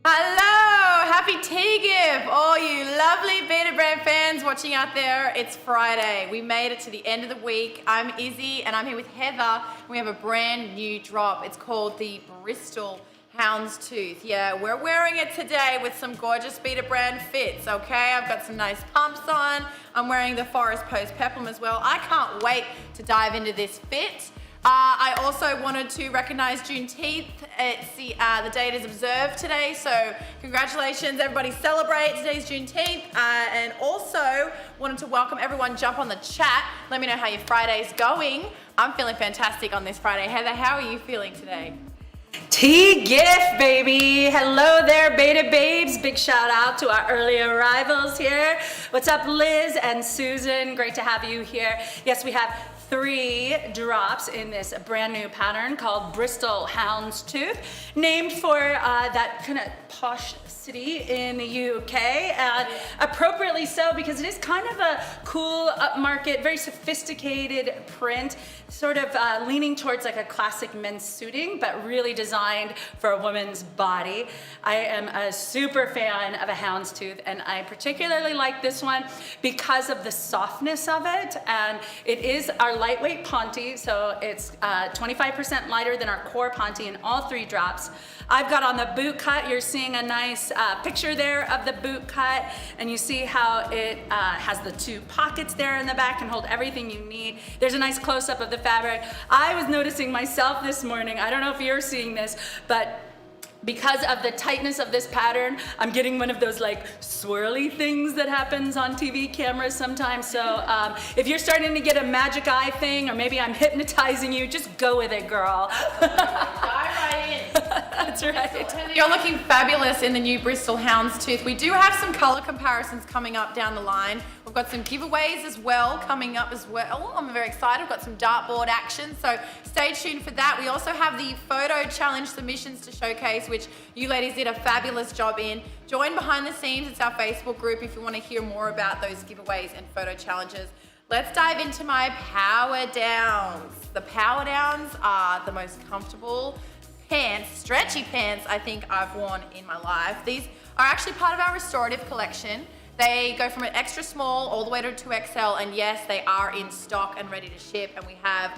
Hello, happy T-GIF, all you lovely Beta Brand fans watching out there. It's Friday. We made it to the end of the week. I'm Izzy and I'm here with Heather. We have a brand new drop. It's called the Bristol Houndstooth. Yeah, we're wearing it today with some gorgeous Beta Brand fits, okay? I've got some nice pumps on. I'm wearing the Forest Post Peplum as well. I can't wait to dive into this fit. I also wanted to recognize Juneteenth. It's the day it is observed today, so congratulations, everybody celebrate. Today's Juneteenth. And also wanted to welcome everyone, jump on the chat. Let me know how your Friday's going. I'm feeling fantastic on this Friday. Heather, how are you feeling today? T-GIF, baby. Hello there, Beta Babes. Big shout out to our early arrivals here. What's up, Liz and Susan? Great to have you here. Yes, we have 3 drops in this brand new pattern called Bristol Houndstooth, named for that kind of posh city in the UK, and appropriately so because it is kind of a cool, upmarket, very sophisticated print, sort of leaning towards like a classic men's suiting, but really designed for a woman's body. I am a super fan of a houndstooth, and I particularly like this one because of the softness of it, and it is our lightweight ponte, so it's 25% lighter than our core ponte in all 3 drops. I've got on the boot cut. You're seeing a nice picture there of the boot cut, and you see how it has the 2 pockets there in the back and hold everything you need. There's a nice close-up of the fabric. I was noticing myself this morning, I don't know if you're seeing this, but because of the tightness of this pattern, I'm getting one of those like swirly things that happens on TV cameras sometimes. So if you're starting to get a magic eye thing, or maybe I'm hypnotizing you, just go with it, girl. Dive right in. That's right. You're looking fabulous in the new Bristol Houndstooth. We do have some color comparisons coming up down the line. We've got some giveaways as well coming up as well. I'm very excited. We've got some dartboard action, so stay tuned for that. We also have the photo challenge submissions to showcase, which you ladies did a fabulous job in. Join behind the scenes. It's our Facebook group if you want to hear more about those giveaways and photo challenges. Let's dive into my power downs. The power downs are the most comfortable pants, stretchy pants I think I've worn in my life. These are actually part of our restorative collection. They go from an extra small all the way to 2XL, and yes, they are in stock and ready to ship, and we have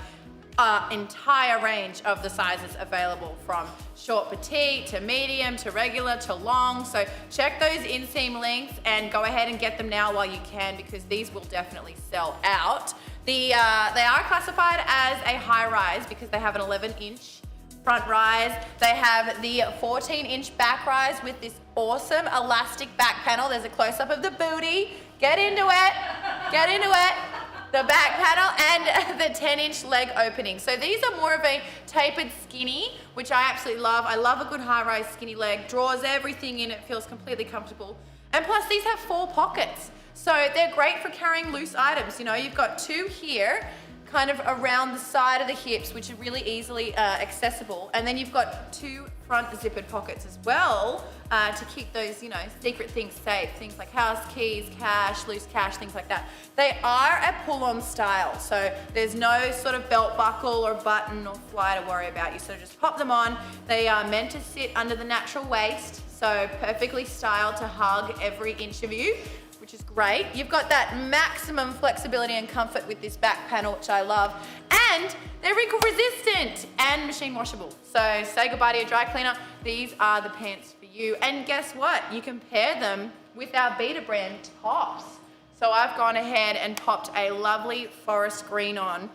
an entire range of the sizes available, from short petite to medium to regular to long. So check those inseam links and go ahead and get them now while you can, because these will definitely sell out. They are classified as a high rise because they have an 11-inch front rise. They have the 14-inch back rise with this awesome elastic back panel. There's a close-up of the booty. Get into it. Get into it. The back panel and the 10-inch leg opening. So these are more of a tapered skinny, which I absolutely love. I love a good high-rise skinny leg. Draws everything in. It feels completely comfortable. And plus, these have 4 pockets. So they're great for carrying loose items. You know, you've got 2 here, kind of around the side of the hips, which are really easily accessible. And then you've got 2 front zippered pockets as well to keep those, you know, secret things safe. Things like house keys, cash, loose cash, things like that. They are a pull-on style, so there's no sort of belt buckle or button or fly to worry about. You sort of just pop them on. They are meant to sit under the natural waist, so perfectly styled to hug every inch of you, which is great. You've got that maximum flexibility and comfort with this back panel, which I love. And they're wrinkle resistant and machine washable. So say goodbye to your dry cleaner. These are the pants for you. And guess what? You can pair them with our Beta Brand tops. So I've gone ahead and popped a lovely forest green on.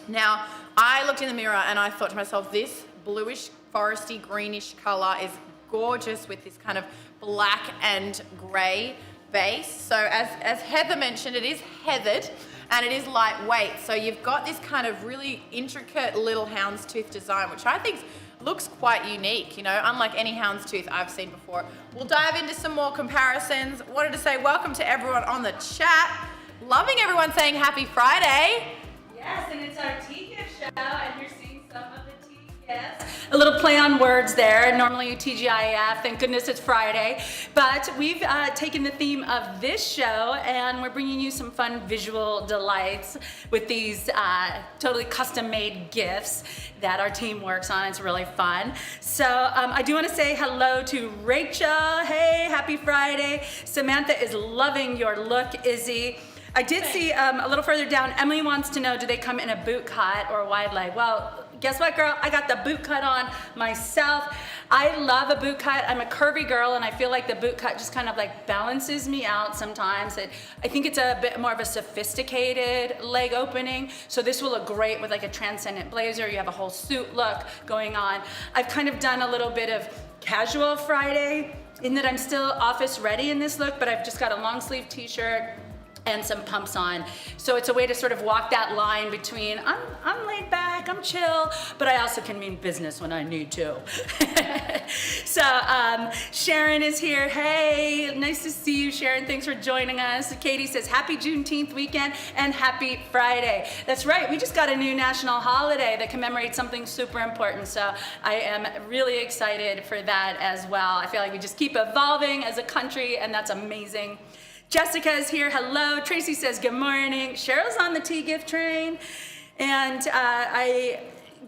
Now, I looked in the mirror and I thought to myself, this bluish, foresty, greenish color is gorgeous with this kind of black and gray base. So as Heather mentioned, it is heathered and it is lightweight. So you've got this kind of really intricate little houndstooth design, which I think looks quite unique, you know, unlike any houndstooth I've seen before. We'll dive into some more comparisons. Wanted to say welcome to everyone on the chat. Loving everyone saying happy Friday. Yes, and it's our T-GIF show, and you're seeing some of the A little play on words there. Normally TGIF, thank goodness it's Friday. But we've taken the theme of this show and we're bringing you some fun visual delights with these totally custom made GIFs that our team works on. It's really fun. So I do want to say hello to Rachel. Hey, happy Friday. Samantha is loving your look, Izzy. I did see a little further down, Emily wants to know, do they come in a boot cut or a wide leg? Well, guess what, girl? I got the boot cut on myself. I love a boot cut. I'm a curvy girl and I feel like the boot cut just kind of like balances me out sometimes. I think it's a bit more of a sophisticated leg opening. So this will look great with like a transcendent blazer. You have a whole suit look going on. I've kind of done a little bit of casual Friday in that I'm still office ready in this look, but I've just got a long sleeve t-shirt and some pumps on. So it's a way to sort of walk that line between I'm laid back, I'm chill, but I also can mean business when I need to. So Sharon is here. Hey, nice to see you, Sharon. Thanks for joining us. Katie says, happy Juneteenth weekend and happy Friday. That's right, we just got a new national holiday that commemorates something super important. So I am really excited for that as well. I feel like we just keep evolving as a country and that's amazing. Jessica is here, hello. Tracy says good morning. Cheryl's on the T-GIF train. And I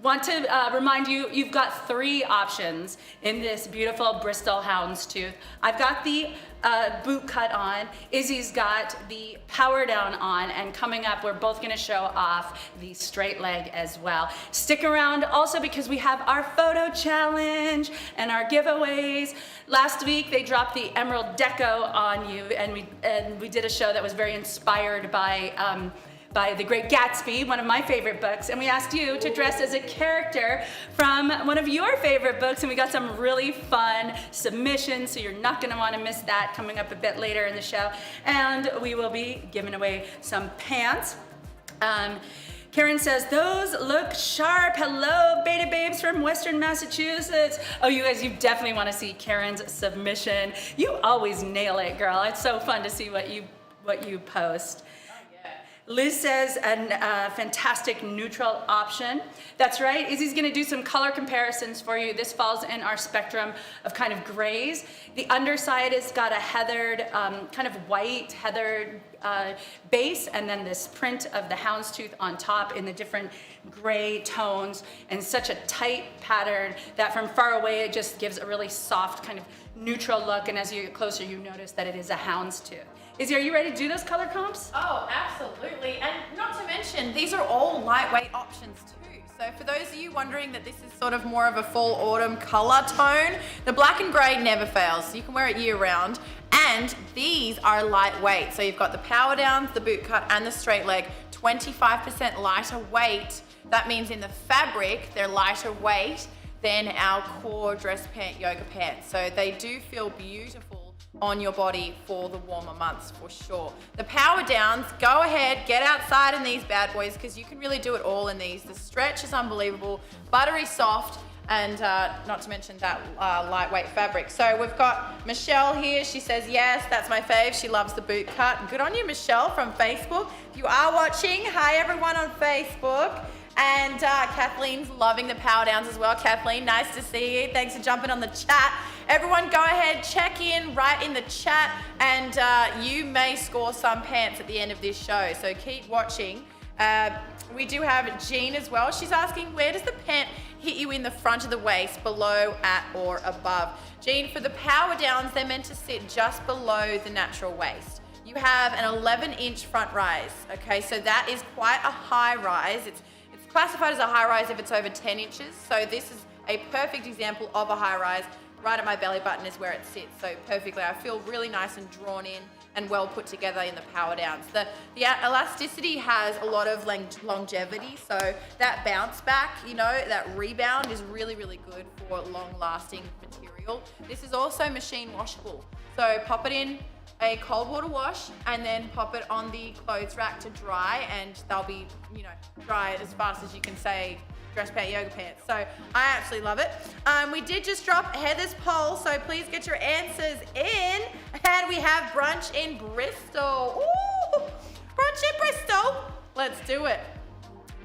want to remind you, you've got 3 options in this beautiful Bristol Houndstooth. I've got the boot cut on, Izzy's got the power down on, and coming up, we're both gonna show off the straight leg as well. Stick around also because we have our photo challenge and our giveaways. Last week, they dropped the Emerald Deco on you, and we did a show that was very inspired by The Great Gatsby, one of my favorite books, and we asked you to dress as a character from one of your favorite books, and we got some really fun submissions, so you're not gonna wanna miss that coming up a bit later in the show. And we will be giving away some pants. Karen says, those look sharp. Hello, Beta Babes from Western Massachusetts. Oh, you guys, you definitely wanna see Karen's submission. You always nail it, girl. It's so fun to see what you post. Liz says a fantastic neutral option. That's right, Izzy's gonna do some color comparisons for you. This falls in our spectrum of kind of grays. The underside has got a heathered, kind of white heathered base, and then this print of the houndstooth on top in the different gray tones, and such a tight pattern that from far away it just gives a really soft kind of neutral look, and as you get closer you notice that it is a houndstooth. Izzy, are you ready to do those color comps? Oh, absolutely. And not to mention, these are all lightweight options too. So for those of you wondering that this is sort of more of a fall autumn color tone, the black and gray never fails. So you can wear it year round. And these are lightweight. So you've got the power downs, the boot cut, and the straight leg, 25% lighter weight. That means in the fabric, they're lighter weight than our core dress pant yoga pants. So they do feel beautiful on your body for the warmer months for sure. The power downs, go ahead, get outside in these bad boys because you can really do it all in these. The stretch is unbelievable, buttery soft, and not to mention that lightweight fabric. So we've got Michelle here. She says, yes, that's my fave. She loves the boot cut. Good on you, Michelle from Facebook. If you are watching, hi everyone on Facebook. And Kathleen's loving the power downs as well. Kathleen, nice to see you. Thanks for jumping on the chat. Everyone go ahead, check in right in the chat, and you may score some pants at the end of this show, so keep watching. We do have Jean as well. She's asking, where does the pant hit you in the front of the waist, below, at, or above? Jean, for the power downs, they're meant to sit just below the natural waist. You have an 11-inch front rise, okay? So that is quite a high rise. It's classified as a high rise if it's over 10 inches. So this is a perfect example of a high rise. Right at my belly button is where it sits, so perfectly. I feel really nice and drawn in and well put together in the power downs. The elasticity has a lot of longevity, so that bounce back, you know, that rebound is really, really good for long-lasting material. This is also machine washable, so pop it in a cold water wash and then pop it on the clothes rack to dry, and they'll be, you know, dry as fast as you can say dress pant yoga pants. So I absolutely love it. We did just drop Heather's poll, so please get your answers in. And we have brunch in Bristol. Ooh, brunch in Bristol. Let's do it.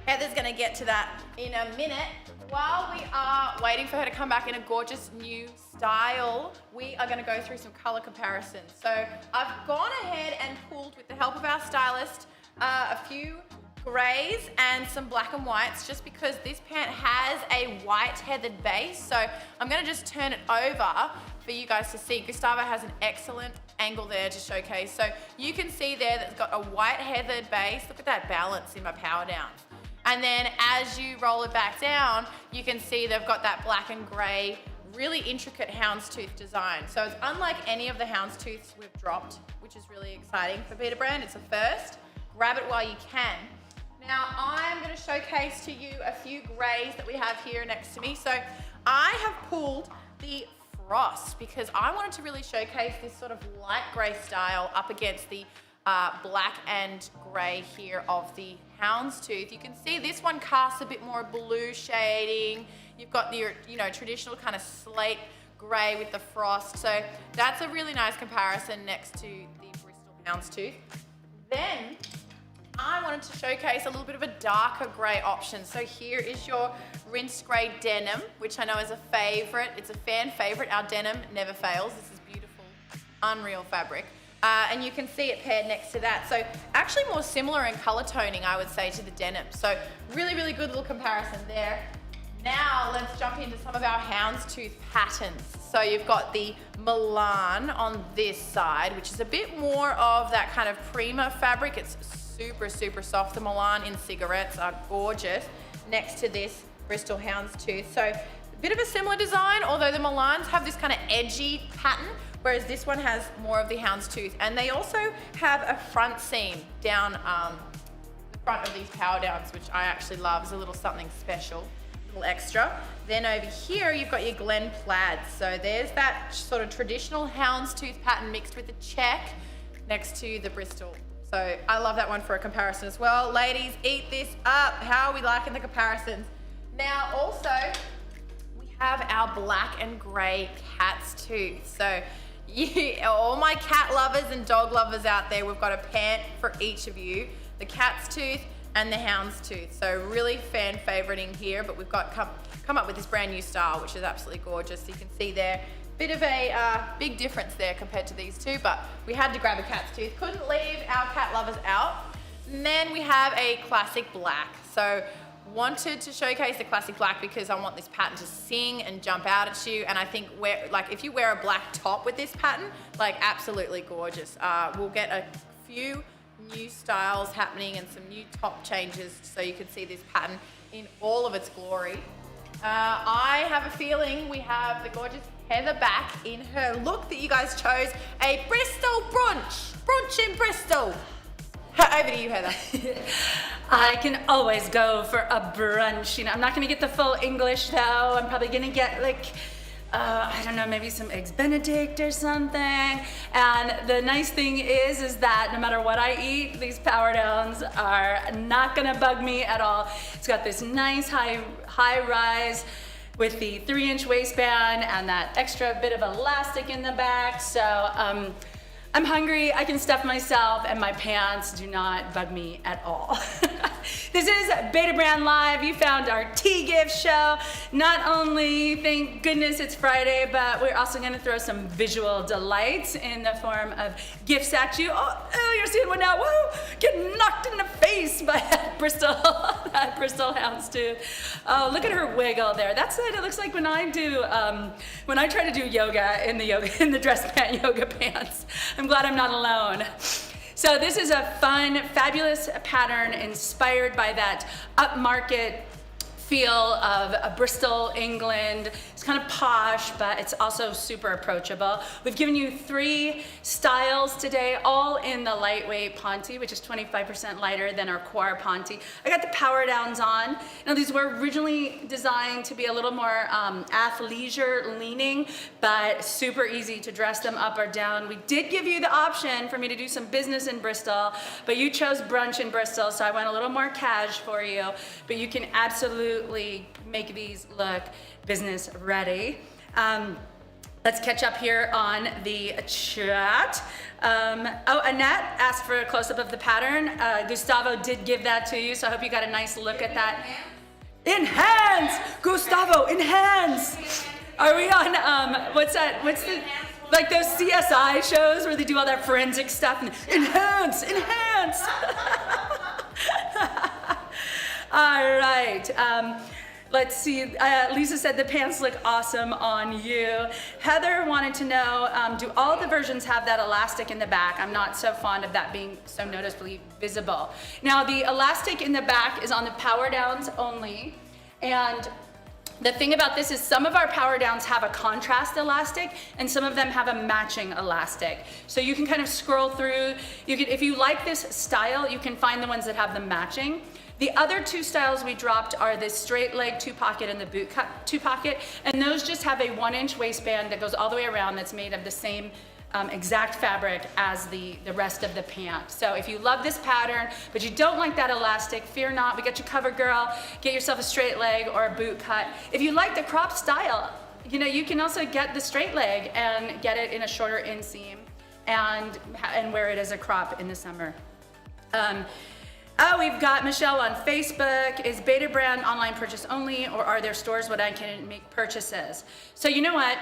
Heather's gonna get to that in a minute. while we are waiting for her to come back in a gorgeous new style, we are going to go through some color comparisons. So I've gone ahead and pulled, with the help of our stylist, a few grays and some black and whites, just because this pant has a white heathered base. So I'm going to just turn it over for you guys to see. Gustavo has an excellent angle there to showcase. So you can see there that it's got a white heathered base. Look at that balance in my power down. And then as you roll it back down, you can see they've got that black and gray, really intricate houndstooth design. So it's unlike any of the houndstooths we've dropped, which is really exciting for Beta Brand. It's a first. Grab it while you can. Now I'm going to showcase to you a few grays that we have here next to me. So I have pulled the Frost because I wanted to really showcase this sort of light gray style up against the black and gray here of the houndstooth. You can see this one casts a bit more blue shading. You've got your, traditional kind of slate gray with the Frost. So that's a really nice comparison next to the Bristol houndstooth. Then I wanted to showcase a little bit of a darker gray option. So here is your rinse gray denim, which I know is a favorite. It's a fan favorite. Our denim never fails. This is beautiful, unreal fabric. And you can see it paired next to that. So actually more similar in color toning, I would say, to the denim. So really, really good little comparison there. Now let's jump into some of our houndstooth patterns. So you've got the Milan on this side, which is a bit more of that kind of Prima fabric. It's super, super soft. The Milan in cigarettes are gorgeous next to this Bristol houndstooth. So a bit of a similar design, although the Milans have this kind of edgy pattern, whereas this one has more of the houndstooth. And they also have a front seam down the front of these power downs, which I actually love. It's a little something special, a little extra. Then over here, you've got your Glen plaids. So there's that sort of traditional houndstooth pattern mixed with the check next to the Bristol. So I love that one for a comparison as well. Ladies, eat this up. How are we liking the comparisons? Now also, we have our black and gray cat's tooth. So all my cat lovers and dog lovers out there, we've got a pant for each of you. The cat's tooth and the houndstooth. So really fan favoriting here, but we've got come up with this brand new style, which is absolutely gorgeous. You can see there, bit of a big difference there compared to these two, but we had to grab a cat's tooth. Couldn't leave our cat lovers out. And then we have a classic black. So wanted to showcase the classic black because I want this pattern to sing and jump out at you. And I think if you wear a black top with this pattern, absolutely gorgeous. We'll get a few new styles happening and some new top changes so you can see this pattern in all of its glory. I have a feeling we have the gorgeous Heather back in her look that you guys chose, a Bristol brunch in Bristol. Over to you, Heather. I can always go for a brunch. I'm not gonna get the full English though. I'm probably gonna get I don't know, maybe some Eggs Benedict or something. And the nice thing is that no matter what I eat, these power downs are not gonna bug me at all. It's got this nice high rise with the 3-inch waistband and that extra bit of elastic in the back. So I'm hungry, I can stuff myself, and my pants do not bug me at all. This is Beta Brand Live. You found our T-GIF show. Not only, thank goodness it's Friday, but we're also gonna throw some visual delights in the form of gifts at you. Oh, you're seeing one now. Whoa, getting knocked in the face by that Bristol houndstooth. Oh, look at her wiggle there. That's what it looks like when I try to do yoga in the dress pant yoga pants. I'm glad I'm not alone. So this is a fun, fabulous pattern inspired by that upmarket feel of Bristol, England. It's kind of posh, but it's also super approachable. We've given you 3 styles today, all in the lightweight Ponte, which is 25% lighter than our Quar Ponte. I got the power downs on. Now these were originally designed to be a little more athleisure leaning, but super easy to dress them up or down. We did give you the option for me to do some business in Bristol, but you chose brunch in Bristol, so I went a little more cash for you, but you can absolutely make these look business ready. Let's catch up here on the chat. Annette asked for a close-up of the pattern. Gustavo did give that to you, so I hope you got a nice look at that. Enhance! Gustavo, enhance! Are we on, what's that? What's the, like those CSI shows where they do all that forensic stuff and enhance, enhance! All right. Let's see. Lisa said the pants look awesome on you. Heather wanted to know, do all the versions have that elastic in the back? I'm not so fond of that being so noticeably visible. Now, the elastic in the back is on the power downs only. And the thing about this is some of our power downs have a contrast elastic and some of them have a matching elastic. So you can kind of scroll through. If you like this style, you can find the ones that have the matching. The other two styles we dropped are the straight leg 2-pocket and the boot cut 2-pocket, and those just have a 1-inch waistband that goes all the way around that's made of the same exact fabric as the rest of the pant. So if you love this pattern, but you don't like that elastic, fear not, we got you covered, girl. Get yourself a straight leg or a boot cut. If you like the crop style, you can also get the straight leg and get it in a shorter inseam and wear it as a crop in the summer. We've got Michelle on Facebook. Is Beta Brand online purchase only, or are there stores where I can make purchases? So you know what?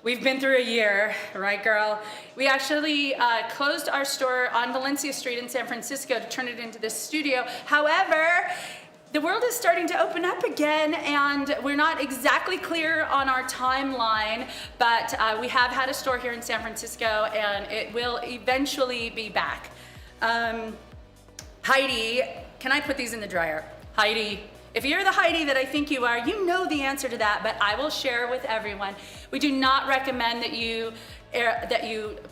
We've been through a year, right, girl? We actually closed our store on Valencia Street in San Francisco to turn it into this studio. However, the world is starting to open up again, and we're not exactly clear on our timeline, but we have had a store here in San Francisco, and it will eventually be back. Heidi, can I put these in the dryer? Heidi, if you're the Heidi that I think you are, you know the answer to that, but I will share with everyone. We do not recommend that you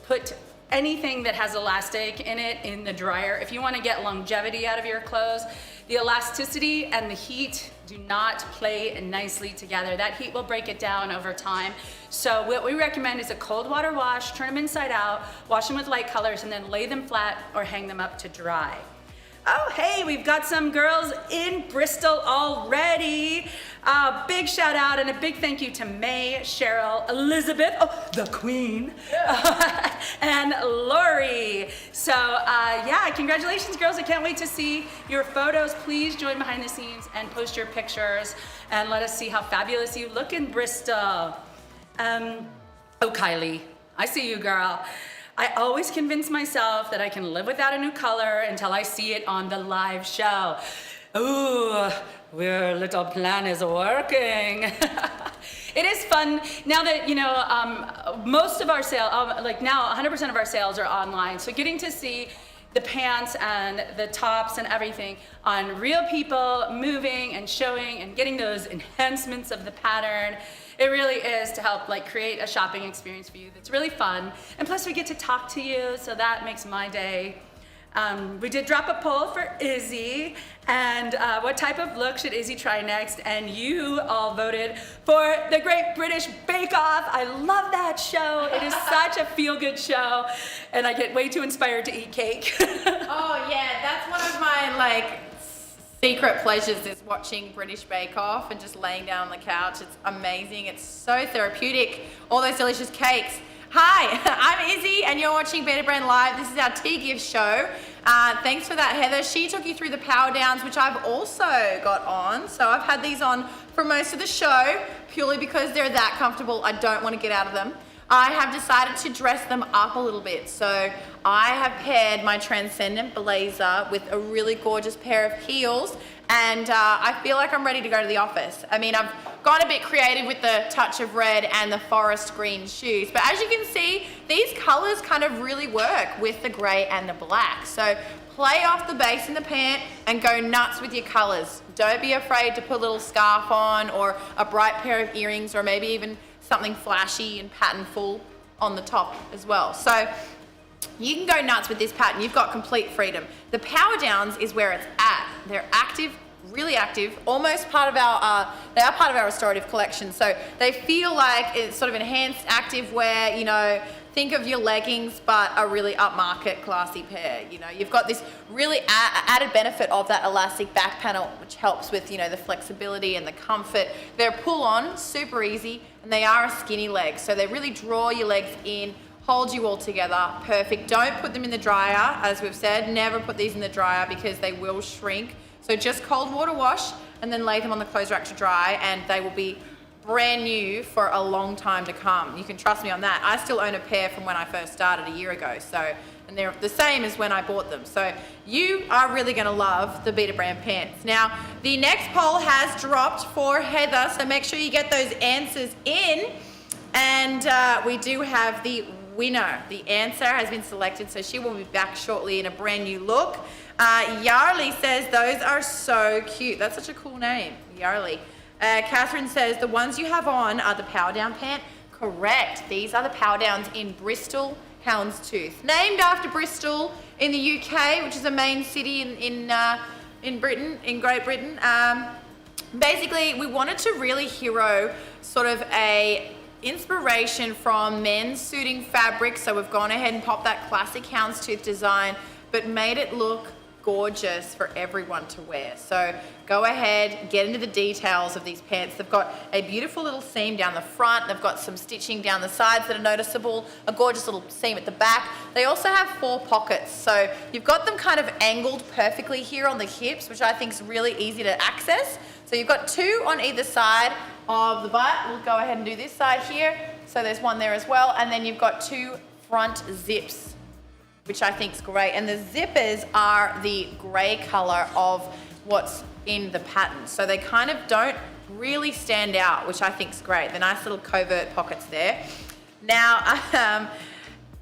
put anything that has elastic in it in the dryer. If you want to get longevity out of your clothes, the elasticity and the heat do not play nicely together. That heat will break it down over time. So what we recommend is a cold water wash, turn them inside out, wash them with light colors, and then lay them flat or hang them up to dry. Oh, hey, we've got some girls in Bristol already. Big shout out and a big thank you to May, Cheryl, Elizabeth, the queen, and Lori. So yeah, congratulations, girls. I can't wait to see your photos. Please join behind the scenes and post your pictures and let us see how fabulous you look in Bristol. Oh, Kylie, I see you, girl. I always convince myself that I can live without a new color until I see it on the live show. Ooh, your little plan is working. It is fun now that, most of our sales, like now 100% of our sales are online. So getting to see the pants and the tops and everything on real people moving and showing and getting those enhancements of the pattern. It really is to help create a shopping experience for you that's really fun. And plus we get to talk to you, so that makes my day. We did drop a poll for Izzy, and what type of look should Izzy try next? And you all voted for the Great British Bake Off. I love that show. It is such a feel-good show, and I get way too inspired to eat cake. Oh yeah, that's one of my secret pleasures is watching British Bake Off and just laying down on the couch. It's amazing. It's so therapeutic. All those delicious cakes. Hi, I'm Izzy and you're watching Beta Brand Live. This is our T-GIF show. Thanks for that, Heather. She took you through the power downs, which I've also got on. So I've had these on for most of the show purely because they're that comfortable. I don't want to get out of them. I have decided to dress them up a little bit. So I have paired my transcendent blazer with a really gorgeous pair of heels, and I feel like I'm ready to go to the office. I mean, I've gone a bit creative with the touch of red and the forest green shoes, but as you can see, these colors kind of really work with the gray and the black. So play off the base in the pant and go nuts with your colors. Don't be afraid to put a little scarf on or a bright pair of earrings or maybe even something flashy and patternful on the top as well. So you can go nuts with this pattern. You've got complete freedom. The power downs is where it's at. They're active, really active, almost part of our, they are part of our restorative collection. So they feel like it's sort of enhanced active wear, think of your leggings, but a really upmarket, classy pair. You've got this really added benefit of that elastic back panel, which helps with, the flexibility and the comfort. They're pull on, super easy, and they are a skinny leg. So they really draw your legs in, hold you all together, perfect. Don't put them in the dryer, as we've said. Never put these in the dryer because they will shrink. So just cold water wash, and then lay them on the clothes rack to dry, and they will be brand new for a long time to come. You can trust me on that. I still own a pair from when I first started a year ago, so, and they're the same as when I bought them. So you are really gonna love the Beta brand pants. Now, the next poll has dropped for Heather, so make sure you get those answers in. And we do have the winner. The answer has been selected, so she will be back shortly in a brand new look. Yarly says, those are so cute. That's such a cool name, Yarly. Catherine says, the ones you have on are the Power Down pant. Correct. These are the Power Downs in Bristol Houndstooth. Named after Bristol in the UK, which is a main city in Britain, in Great Britain. Basically, we wanted to really hero sort of a inspiration from men's suiting fabric. So we've gone ahead and popped that classic houndstooth design, but made it look gorgeous for everyone to wear. So go ahead, get into the details of these pants. They've got a beautiful little seam down the front. They've got some stitching down the sides that are noticeable, a gorgeous little seam at the back. They also have 4 pockets. So you've got them kind of angled perfectly here on the hips, which I think is really easy to access. So you've got 2 on either side of the butt. We'll go ahead and do this side here. So there's one there as well. And then you've got 2 front zips, which I think is great. And the zippers are the gray color of what's in the pattern. So they kind of don't really stand out, which I think is great. The nice little covert pockets there. Now,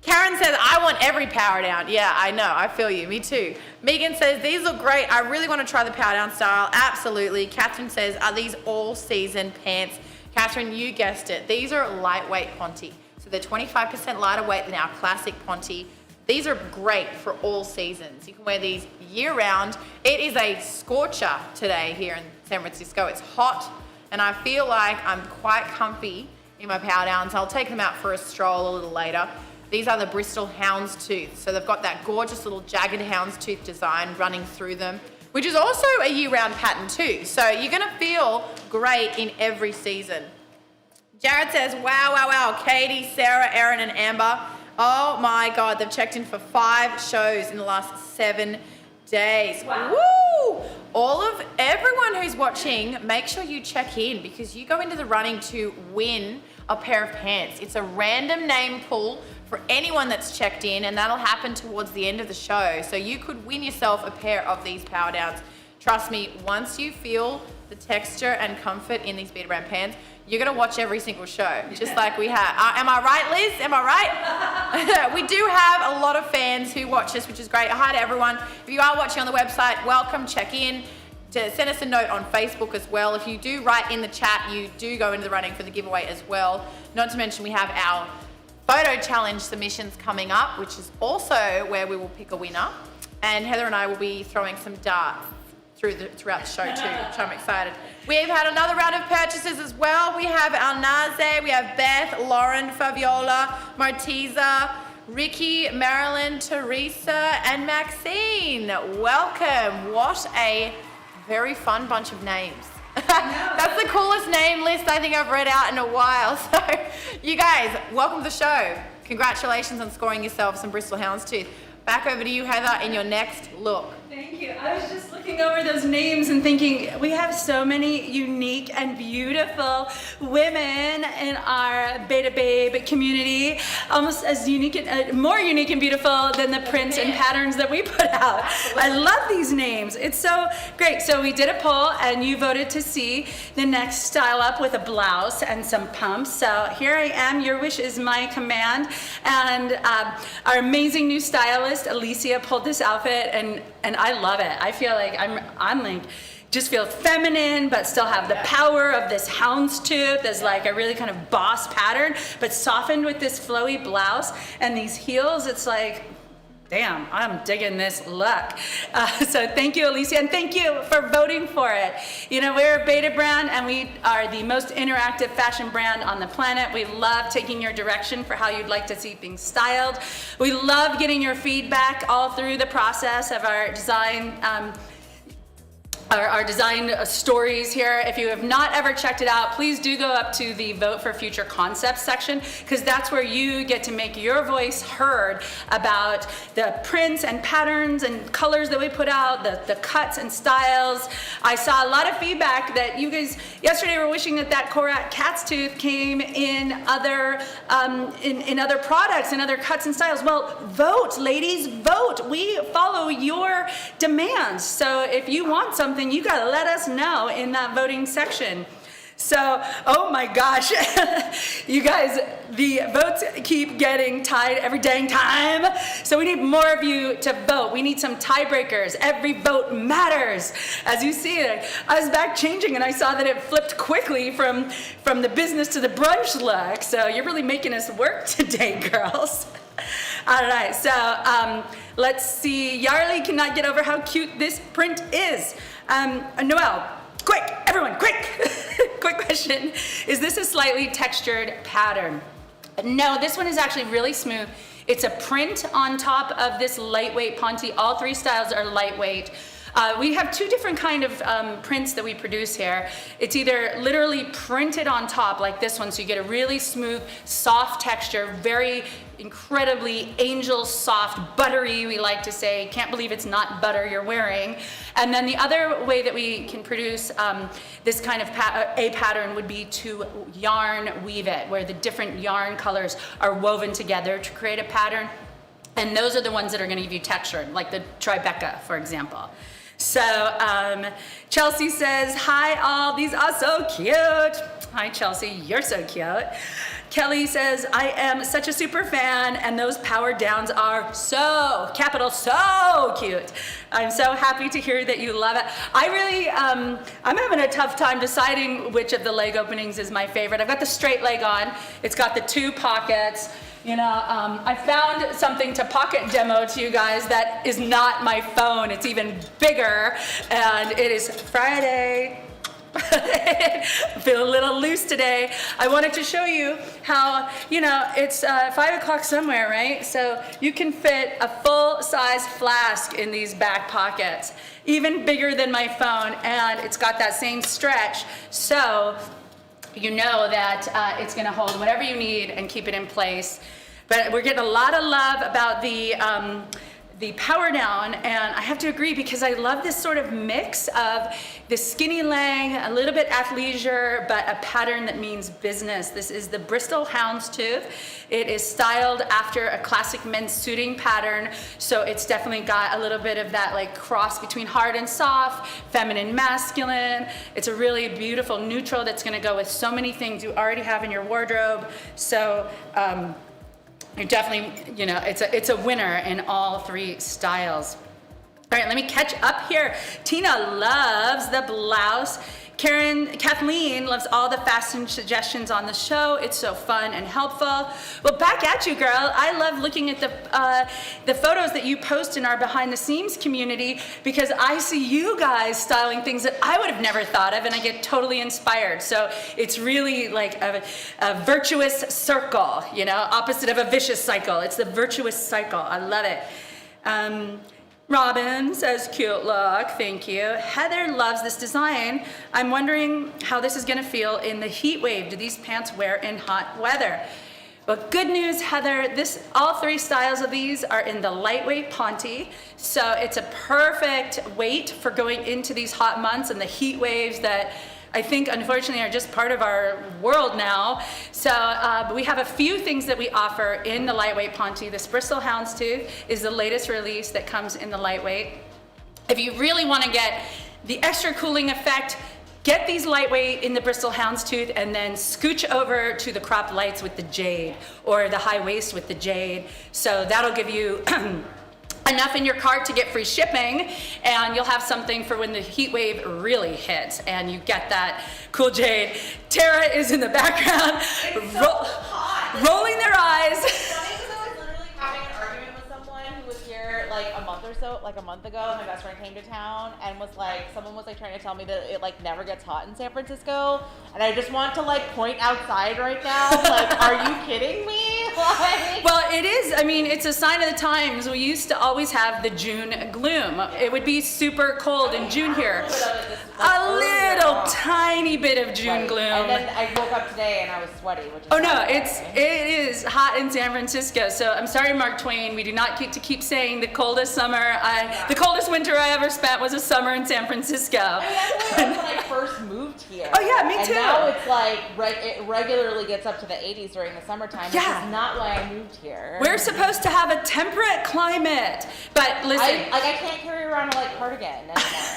Karen says, I want every Power Down. Yeah, I know, I feel you, me too. Megan says, these look great. I really want to try the Power Down style. Absolutely. Catherine says, are these all season pants? Catherine, you guessed it. These are lightweight ponte. So they're 25% lighter weight than our classic ponte. These are great for all seasons. You can wear these year round. It is a scorcher today here in San Francisco. It's hot, and I feel like I'm quite comfy in my Power Downs. I'll take them out for a stroll a little later. These are the Bristol Houndstooth. So they've got that gorgeous little jagged houndstooth design running through them, which is also a year-round pattern too. So you're gonna feel great in every season. Jared says, wow, wow, wow. Katie, Sarah, Erin, and Amber. Oh my God, they've checked in for 5 shows in the last 7 days. Wow. Woo! Everyone who's watching, make sure you check in because you go into the running to win a pair of pants. It's a random name pull for anyone that's checked in, and that'll happen towards the end of the show. So you could win yourself a pair of these Power Downs. Trust me, once you feel the texture and comfort in these Beta brand pants, you're gonna watch every single show, just like we have. Am I right, Liz? Am I right? We do have a lot of fans who watch us, which is great. Hi to everyone. If you are watching on the website, welcome, check in. Send us a note on Facebook as well. If you do write in the chat, you do go into the running for the giveaway as well. Not to mention we have our photo challenge submissions coming up, which is also where we will pick a winner. And Heather and I will be throwing some darts throughout the show too, which I'm excited. We've had another round of purchases as well. We have Alnaze, we have Beth, Lauren, Fabiola, Martiza, Ricky, Marilyn, Teresa, and Maxine. Welcome. What a very fun bunch of names. That's the coolest name list I think I've read out in a while. So you guys, welcome to the show. Congratulations on scoring yourself some Bristol Houndstooth. Back over to you, Heather, in your next look. Thank you. I was just looking over those names and thinking, we have so many unique and beautiful women in our Beta Babe community, almost as unique, more unique and beautiful than the prints and patterns that we put out. I love these names. It's so great. So we did a poll and you voted to see the next style up with a blouse and some pumps. So here I am. Your wish is my command. And our amazing new stylist, Alicia, pulled this outfit and I love it. I feel like I'm like, just feel feminine, but still have the power of this houndstooth as like a really kind of boss pattern, but softened with this flowy blouse and these heels. It's like, damn, I'm digging this look. So thank you, Alicia, and thank you for voting for it. You know, we're a Beta brand, and we are the most interactive fashion brand on the planet. We love taking your direction for how you'd like to see things styled. We love getting your feedback all through the process of our design our design stories here. If you have not ever checked it out, please do go up to the Vote for Future Concepts section, because that's where you get to make your voice heard about the prints and patterns and colors that we put out, the cuts and styles. I saw a lot of feedback that you guys yesterday were wishing that Korat cat's tooth came in other in other products and other cuts and styles. Well, vote, ladies, vote. We follow your demands. So if you want something, you gotta let us know in that voting section. So, oh my gosh, you guys, the votes keep getting tied every dang time. So we need more of you to vote. We need some tiebreakers. Every vote matters. As you see it, I was back changing and I saw that it flipped quickly from the business to the brunch look. So you're really making us work today, girls. All right, so let's see. Yarly cannot get over how cute this print is. Noelle, quick, everyone, quick. Quick question. Is this a slightly textured pattern? No, this one is actually really smooth. It's a print on top of this lightweight Ponte. All three styles are lightweight. We have two different kind of prints that we produce here. It's either literally printed on top like this one, so you get a really smooth, soft texture, very incredibly angel soft, buttery, we like to say. Can't believe it's not butter you're wearing. And then the other way that we can produce this kind of a pattern would be to yarn weave it, where the different yarn colors are woven together to create a pattern. And those are the ones that are gonna give you texture, like the Tribeca, for example. So Chelsea says, hi all, these are so cute. Hi Chelsea, you're so cute. Kelly says, I am such a super fan and those power downs are so, capital, so cute. I'm so happy to hear that you love it. I really, I'm having a tough time deciding which of the leg openings is my favorite. I've got the straight leg on. It's got the two pockets. You know, I found something to pocket demo to you guys that is not my phone. It's even bigger, and it is Friday. I feel a little loose today. I wanted to show you how, you know, it's 5 o'clock somewhere, right? So you can fit a full-size flask in these back pockets, even bigger than my phone, and it's got that same stretch. So you know that it's gonna hold whatever you need and keep it in place. But we're getting a lot of love about the power down, and I have to agree because I love this sort of mix of the skinny leg, a little bit athleisure, but a pattern that means business. This is the Bristol Houndstooth. It is styled after a classic men's suiting pattern, so it's definitely got a little bit of that like cross between hard and soft, feminine, masculine. It's a really beautiful neutral that's gonna go with so many things you already have in your wardrobe. So you're definitely, you know, it's a winner in all three styles. All right, let me catch up here. Tina loves the blouse. Kathleen loves all the fashion suggestions on the show. It's so fun and helpful. Well, back at you, girl. I love looking at the photos that you post in our behind the scenes community because I see you guys styling things that I would have never thought of, and I get totally inspired. So it's really like a virtuous circle, you know, opposite of a vicious cycle. It's the virtuous cycle. I love it. Robin says, cute look, thank you. Heather loves this design. I'm wondering how this is gonna feel in the heat wave. Do these pants wear in hot weather? Well, good news, Heather, all three styles of these are in the lightweight Ponte, so it's a perfect weight for going into these hot months and the heat waves that I think, unfortunately, are just part of our world now. So but we have a few things that we offer in the lightweight Ponte. This Bristol Houndstooth is the latest release that comes in the lightweight. If you really want to get the extra cooling effect, get these lightweight in the Bristol Houndstooth and then scooch over to the cropped lights with the jade or the high waist with the jade. So that'll give you enough in your cart to get free shipping, and you'll have something for when the heat wave really hits and you get that cool jade. Tara is in the background, rolling their eyes. It's funny because I was literally having an argument with someone who was here like a month ago. My best friend came to town and was like, someone was like trying to tell me that it like never gets hot in San Francisco, and I just want to like point outside right now, like, are you kidding me? Well, it is. I mean, it's a sign of the times. We used to always have the June gloom. It would be super cold in June here. A little tiny bit of June gloom. And then I woke up today and I was sweaty, which is Oh no, it is hot in San Francisco. So I'm sorry, Mark Twain. We do not get to keep saying the coldest summer. The coldest winter I ever spent was a summer in San Francisco. I mean, that's when I first moved here. Oh yeah, me too. And now it's like it regularly gets up to the 80s during the summertime. Yeah. Which is not why I moved here. We're supposed to have a temperate climate, but listen. I can't carry around a cardigan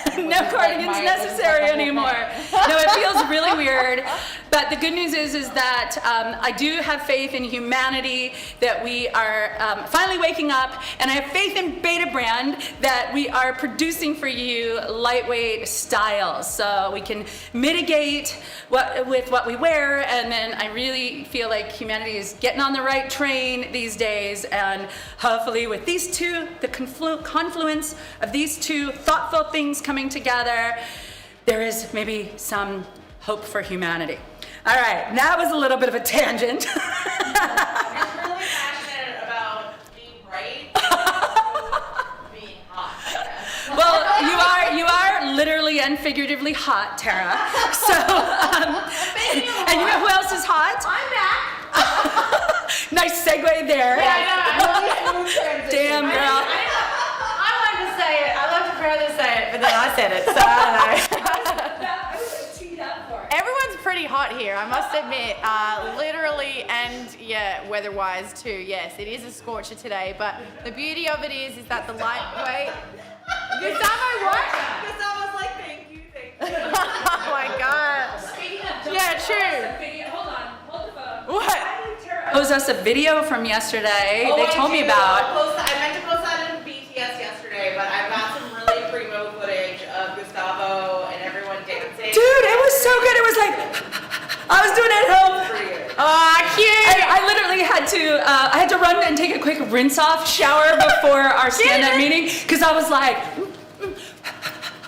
anymore. No cardigans necessary anymore. No, it feels really weird. But the good news is that I do have faith in humanity, that we are finally waking up, and I have faith in Beta Brand that we are producing for you lightweight styles, so we can mitigate with what we wear. And then I really feel like humanity is getting on the right train these days, and hopefully with these two, the confluence of these two thoughtful things coming together, there is maybe some hope for humanity. All right, that was a little bit of a tangent. I'm really passionate about being right and being hot. Well, you are literally and figuratively hot, Tara. So, and you know who else is hot? I'm back. Nice segue there. Yeah, I know. Damn, girl. I wanted to say it. I love to further say it, but then I said it, so I don't know. I was teed up for it. Everyone's pretty hot here, I must admit. Literally and weather-wise too. Yes, it is a scorcher today, but the beauty of it is that the lightweight. Gustavo, what? Gustavo's like, thank you. Oh my god. Yeah, true. Hold the phone. What? Posed us a video from yesterday. Oh, they told me about. I meant to post that in BTS yesterday, but I've got some really primo footage of Gustavo and everyone dancing. Dude, it was so good. It was like I was doing it at home. Oh, cute. I literally had to run and take a quick rinse off shower before our stand-up meeting because I was like,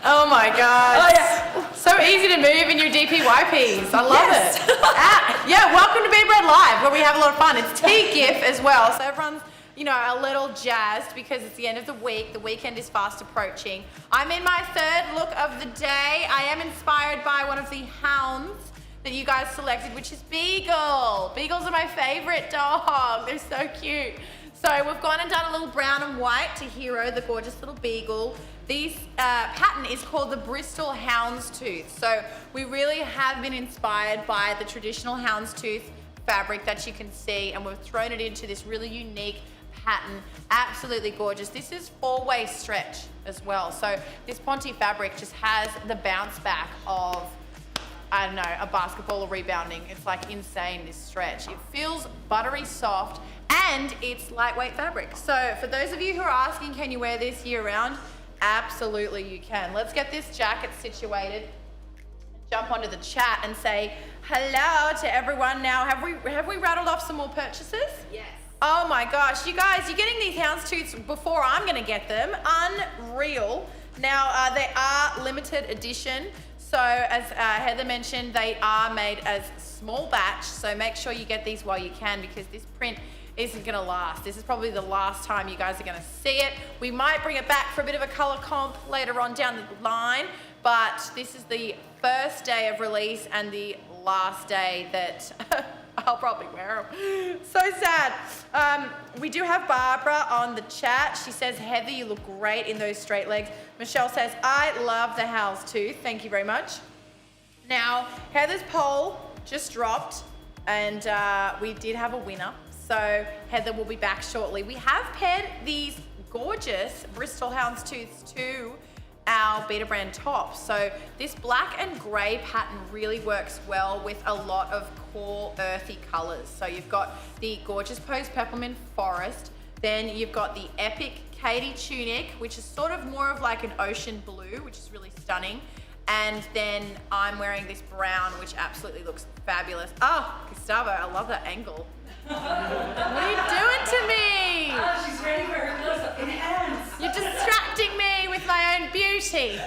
Oh my god. oh yeah. So easy to move in your DPYPs. I love Yes. it. Yeah, welcome to Be Bread Live, where we have a lot of fun. It's T-GIF as well, so everyone's a little jazzed because it's the end of the week. The weekend is fast approaching. I'm in my third look of the day. I am inspired by one of the hounds that you guys selected, which is Beagle. Beagles are my favorite dog. They're so cute. So we've gone and done a little brown and white to Hero, the gorgeous little beagle. This pattern is called the Bristol Houndstooth. So we really have been inspired by the traditional houndstooth fabric that you can see, and we've thrown it into this really unique pattern. Absolutely gorgeous. This is 4-way stretch as well. So this Ponte fabric just has the bounce back of, I don't know, a basketball or rebounding. It's like insane, this stretch. It feels buttery soft and it's lightweight fabric. So for those of you who are asking, can you wear this year round? Absolutely you can. Let's get this jacket situated. Jump onto the chat and say hello to everyone. Now, have we rattled off some more purchases? Yes. Oh my gosh, you guys, you're getting these houndstooths before I'm gonna get them. Unreal. Now, they are limited edition. So as Heather mentioned, they are made as small batch. So make sure you get these while you can, because this print isn't gonna last. This is probably the last time you guys are gonna see it. We might bring it back for a bit of a color comp later on down the line, but this is the first day of release and the last day that I'll probably wear them. So sad. We do have Barbara on the chat. She says, Heather, you look great in those straight legs. Michelle says, I love the houndstooth. Thank you very much. Now, Heather's poll just dropped, and we did have a winner. So Heather will be back shortly. We have paired these gorgeous Bristol Houndstooths to our Beta Brand tops. So this black and grey pattern really works well with a lot of core earthy colours. So you've got the gorgeous Pose Peppermint Forest, then you've got the epic Katie Tunic, which is sort of more of like an ocean blue, which is really stunning. And then I'm wearing this brown, which absolutely looks fabulous. Oh, Gustavo, I love that angle. What are you doing to me? Oh, she's ready for her close-up. Enhance. You're distracting me with my own beauty. You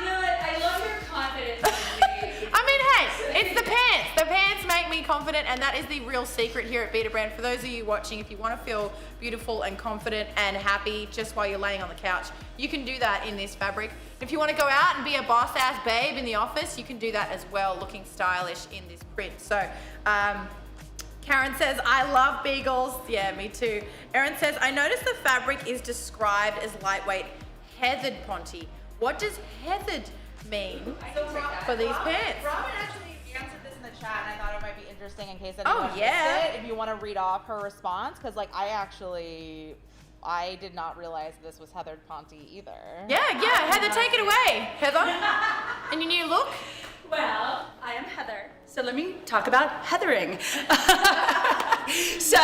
know what? I love your confidence. I mean, hey, it's the pants. pants. The pants make me confident, and that is the real secret here at Beta Brand. For those of you watching, if you want to feel beautiful and confident and happy just while you're laying on the couch, you can do that in this fabric. If you want to go out and be a boss-ass babe in the office, you can do that as well, looking stylish in this print. So, Karen says, I love beagles. Yeah, me too. Erin says, I noticed the fabric is described as lightweight heathered ponte. What does heathered mean for these pants? Robin actually answered this in the chat, and I thought it might be interesting in case anyone missed it. If you want to read off her response, because like I did not realize this was heathered ponte either. Yeah, Heather, take it away, Heather. And your new look? Well, I am Heather, so let me talk about heathering. So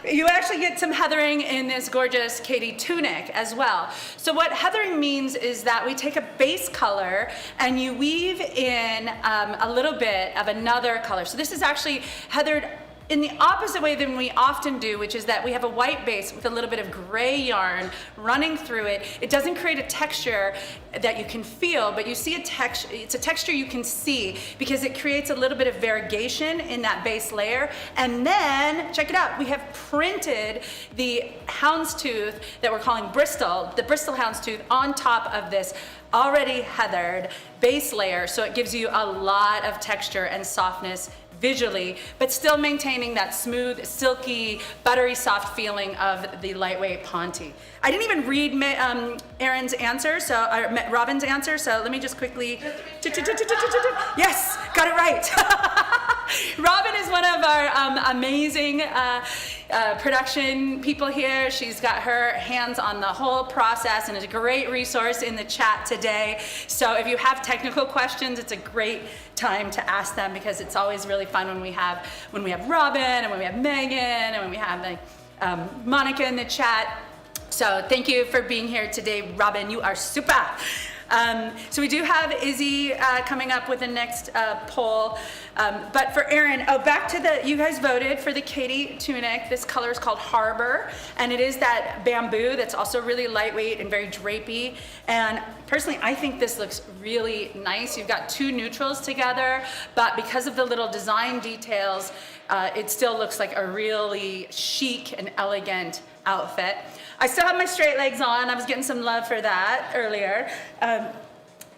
you actually get some heathering in this gorgeous Katie tunic as well. So what heathering means is that we take a base color and you weave in a little bit of another color. So this is actually heathered in the opposite way than we often do, which is that we have a white base with a little bit of gray yarn running through it. It doesn't create a texture that you can feel, but you see it's a texture you can see because it creates a little bit of variegation in that base layer. And then, check it out, we have printed the houndstooth that we're calling Bristol, the Bristol houndstooth, on top of this already heathered base layer. So it gives you a lot of texture and softness visually, but still maintaining that smooth, silky, buttery soft feeling of the lightweight ponte. I didn't even read Erin's answer, Robin's answer, so let me just quickly, yes, got it right. Robin is one of our amazing production people here. She's got her hands on the whole process and is a great resource in the chat today. So if you have technical questions, it's a great time to ask them because it's always really fun when we have Robin and when we have Megan and when we have Monica in the chat. So thank you for being here today, Robin. You are super. So we do have Izzy coming up with the next poll. But for Erin, back to you guys voted for the Katie tunic. This color is called Harbor, and it is that bamboo that's also really lightweight and very drapey. And personally, I think this looks really nice. You've got two neutrals together, but because of the little design details, it still looks like a really chic and elegant outfit. I still have my straight legs on. I was getting some love for that earlier.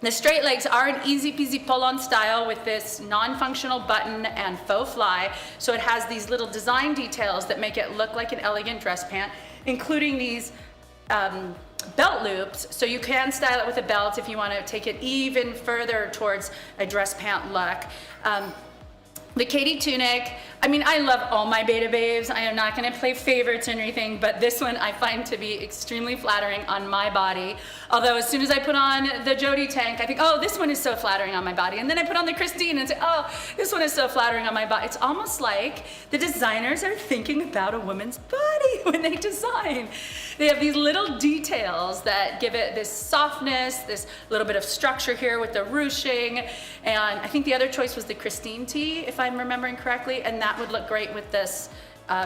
The straight legs are an easy peasy pull-on style with this non-functional button and faux fly. So it has these little design details that make it look like an elegant dress pant, including these belt loops. So you can style it with a belt if you want to take it even further towards a dress pant look. The Katie tunic, I mean, I love all my beta babes. I am not gonna play favorites or anything, but this one I find to be extremely flattering on my body. Although as soon as I put on the Jody tank, I think, oh, this one is so flattering on my body. And then I put on the Christine and say, oh, this one is so flattering on my body. It's almost like the designers are thinking about a woman's body when they design. They have these little details that give it this softness, this little bit of structure here with the ruching. And I think the other choice was the Christine tee, if I'm remembering correctly, and that would look great with this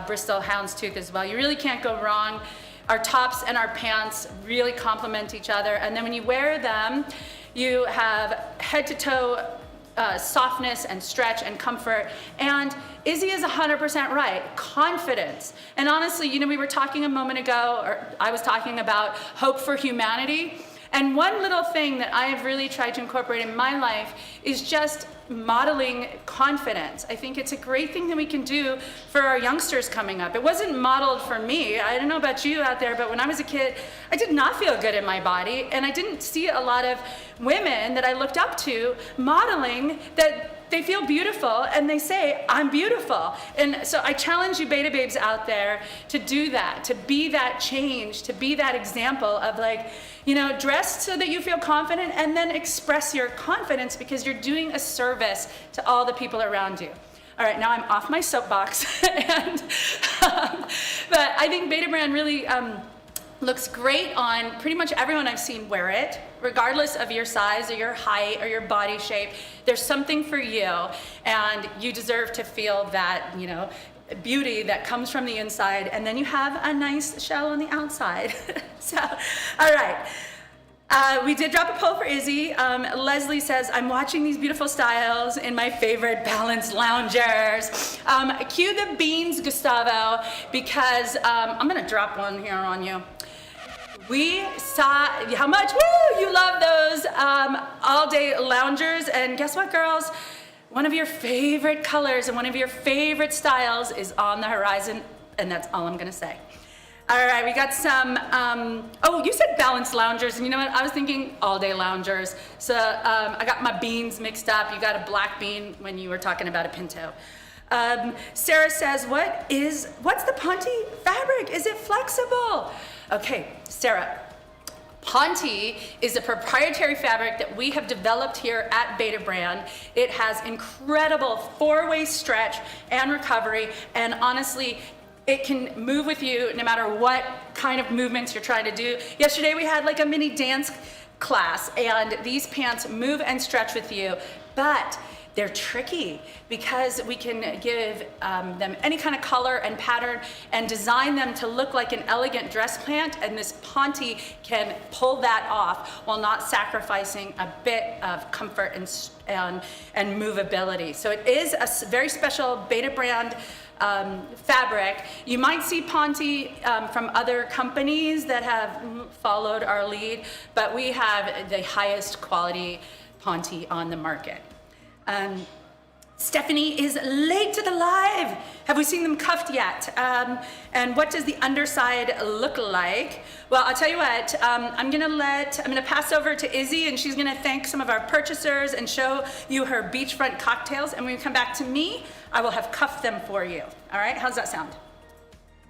Bristol houndstooth as well. You really can't go wrong. Our tops and our pants really complement each other. And then when you wear them, you have head to toe softness and stretch and comfort. And Izzy is 100% right, confidence. And honestly, you know, we were talking a moment ago, or I was talking about hope for humanity. And one little thing that I have really tried to incorporate in my life is just modeling confidence. I think it's a great thing that we can do for our youngsters coming up. It wasn't modeled for me. I don't know about you out there, but when I was a kid, I did not feel good in my body, and I didn't see a lot of women that I looked up to modeling that they feel beautiful and they say, I'm beautiful. And so I challenge you beta babes out there to do that, to be that change, to be that example of like, you know, dress so that you feel confident and then express your confidence because you're doing a service to all the people around you. All right, now I'm off my soapbox. But I think Beta Brand really looks great on pretty much everyone I've seen wear it, regardless of your size or your height or your body shape. There's something for you, and you deserve to feel that, you know, beauty that comes from the inside, and then you have a nice shell on the outside. So, all right. We did drop a poll for Izzy. Leslie says, I'm watching these beautiful styles in my favorite balanced loungers. Cue the beans, Gustavo, because I'm gonna drop one here on you. We saw how much, woo, you love those all-day loungers, and guess what, girls? One of your favorite colors and one of your favorite styles is on the horizon, and that's all I'm gonna say. All right, we got some, oh, you said balanced loungers, and you know what? I was thinking all-day loungers. So I got my beans mixed up. You got a black bean when you were talking about a pinto. Sarah says, what's the Ponte fabric? Is it flexible? Okay, Sarah, Ponte is a proprietary fabric that we have developed here at Beta Brand. It has incredible four-way stretch and recovery, and honestly, it can move with you no matter what kind of movements you're trying to do. Yesterday we had like a mini dance class, and these pants move and stretch with you, but they're tricky because we can give them any kind of color and pattern and design them to look like an elegant dress pant, and this Ponte can pull that off while not sacrificing a bit of comfort and movability. So it is a very special Beta Brand fabric. You might see Ponte from other companies that have followed our lead, but we have the highest quality Ponte on the market. Stephanie is late to the live. Have we seen them cuffed yet? And what does the underside look like? Well, I'll tell you what, I'm gonna pass over to Izzy, and she's gonna thank some of our purchasers and show you her beachfront cocktails. And when you come back to me, I will have cuffed them for you. All right, how's that sound?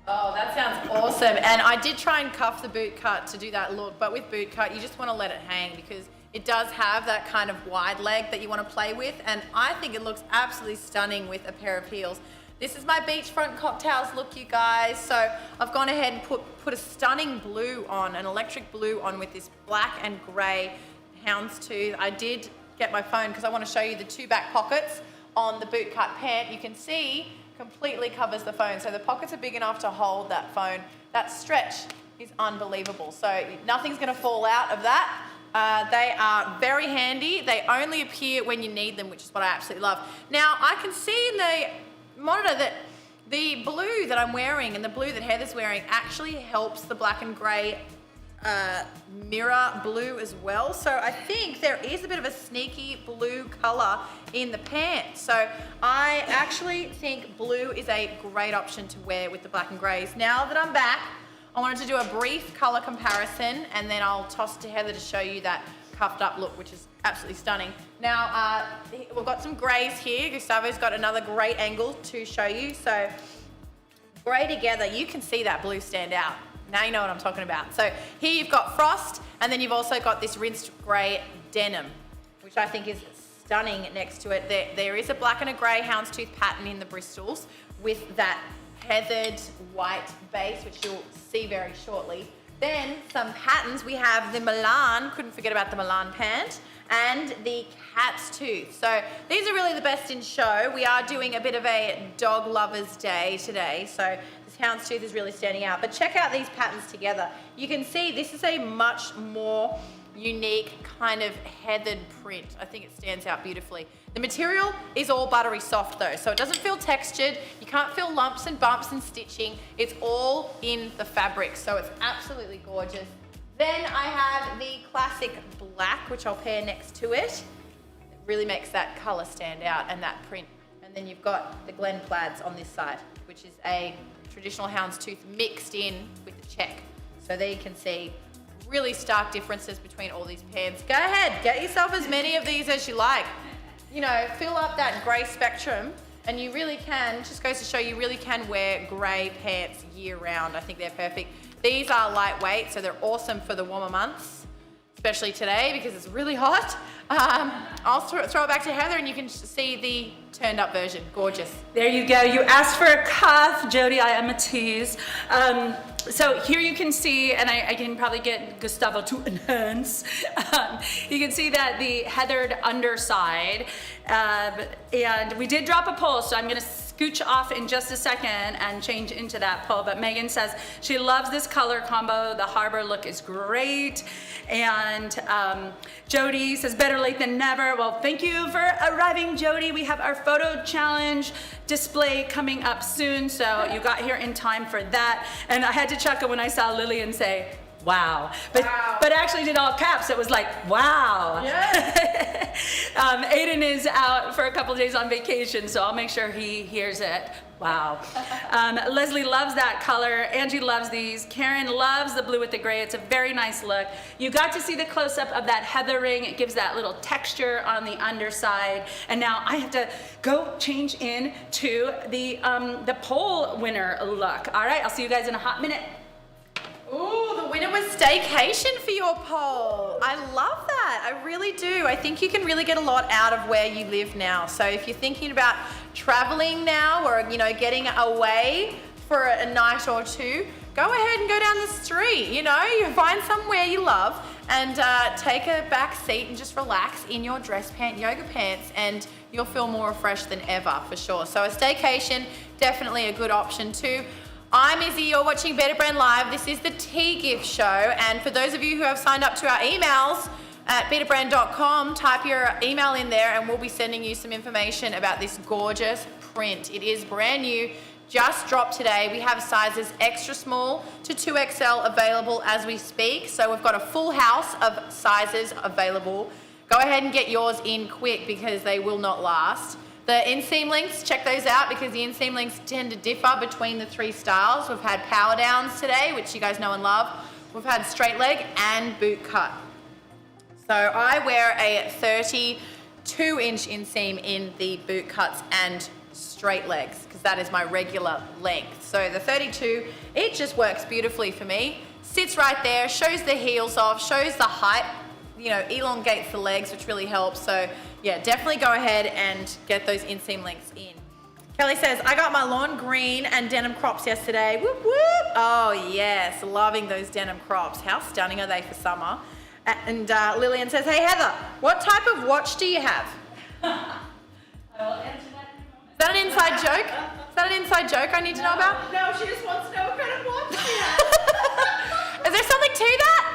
Oh, that sounds awesome. And I did try and cuff the boot cut to do that look, but with boot cut, you just wanna let it hang because it does have that kind of wide leg that you want to play with, and I think it looks absolutely stunning with a pair of heels. This is my beachfront cocktails look, you guys. So I've gone ahead and put a stunning blue on, an electric blue on with this black and grey houndstooth. I did get my phone because I want to show you the two back pockets on the boot cut pant. You can see completely covers the phone. So the pockets are big enough to hold that phone. That stretch is unbelievable. So nothing's going to fall out of that. They are very handy. They only appear when you need them, which is what I absolutely love. Now, I can see in the monitor that the blue that I'm wearing and the blue that Heather's wearing actually helps the black and grey mirror blue as well. So I think there is a bit of a sneaky blue color in the pants. So I actually think blue is a great option to wear with the black and greys. Now that I'm back, I wanted to do a brief color comparison, and then I'll toss to Heather to show you that cuffed up look, which is absolutely stunning. Now, we've got some grays here. Gustavo's got another great angle to show you. So grey together, you can see that blue stand out. Now you know what I'm talking about. So here you've got frost, and then you've also got this rinsed grey denim, which I think is stunning next to it. There is a black and a grey houndstooth pattern in the Bristols with that heathered white base, which you'll see very shortly. Then some patterns. We have the Milan, couldn't forget about the Milan pant, and the cat's tooth. So these are really the best in show. We are doing a bit of a dog lovers day today, so this houndstooth is really standing out. But check out these patterns together. You can see this is a much more unique kind of heathered print. I think it stands out beautifully. The material is all buttery soft though, so it doesn't feel textured. You can't feel lumps and bumps and stitching. It's all in the fabric, so it's absolutely gorgeous. Then I have the classic black, which I'll pair next to it. It really makes that color stand out and that print. And then you've got the Glen plaids on this side, which is a traditional houndstooth mixed in with the check. So there you can see really stark differences between all these pants. Go ahead, get yourself as many of these as you like. You know, fill up that grey spectrum, and you really can, just goes to show you really can wear grey pants year round. I think they're perfect. These are lightweight, so they're awesome for the warmer months, especially today because it's really hot. I'll throw it back to Heather and you can see the turned up version. Gorgeous. There you go. You asked for a cuff, Jody. I am a tease. So here you can see, and I can probably get Gustavo to enhance. You can see that the heathered underside, and we did drop a poll, so I'm going to scooch off in just a second and change into that poll. But Megan says she loves this color combo. The harbor look is great. And Jody says better late than never. Well, thank you for arriving, Jody. We have our photo challenge display coming up soon, so you got here in time for that. And I had to chuckle when I saw Lillian say, wow. But actually did all caps. It was like, wow. Yeah. Aiden is out for a couple of days on vacation, so I'll make sure he hears it. Wow. Leslie loves that color. Angie loves these. Karen loves the blue with the gray. It's a very nice look. You got to see the close-up of that heathering. It gives that little texture on the underside. And now I have to go change into the poll winner look. All right, I'll see you guys in a hot minute. Ooh, the winner was staycation for your poll. I love that. I really do. I think you can really get a lot out of where you live now. So if you're thinking about traveling now or, you know, getting away for a night or two, go ahead and go down the street. You know, you find somewhere you love and take a back seat and just relax in your dress pant, yoga pants, and you'll feel more refreshed than ever for sure. So a staycation, definitely a good option too. I'm Izzy, you're watching Better Brand Live. This is the T-GIF show, and for those of you who have signed up to our emails at betterbrand.com, type your email in there and we'll be sending you some information about this gorgeous print. It is brand new, just dropped today. We have sizes extra small to 2XL available as we speak, so we've got a full house of sizes available. Go ahead and get yours in quick because they will not last. The inseam lengths, check those out because the inseam lengths tend to differ between the three styles. We've had power downs today, which you guys know and love. We've had straight leg and boot cut. So I wear a 32-inch inseam in the boot cuts and straight legs because that is my regular length. So the 32, it just works beautifully for me. Sits right there, shows the heels off, shows the height, you know, elongates the legs, which really helps. So yeah, definitely go ahead and get those inseam lengths in. Kelly says, I got my lawn green and denim crops yesterday. Whoop, whoop. Oh yes, loving those denim crops. How stunning are they for summer? And Lillian says, hey Heather, what type of watch do you have? I will answer that in a moment. Is that an inside joke? Is that an inside joke I need to know about? No, she just wants to know what kind of watch she has. Is there something to that?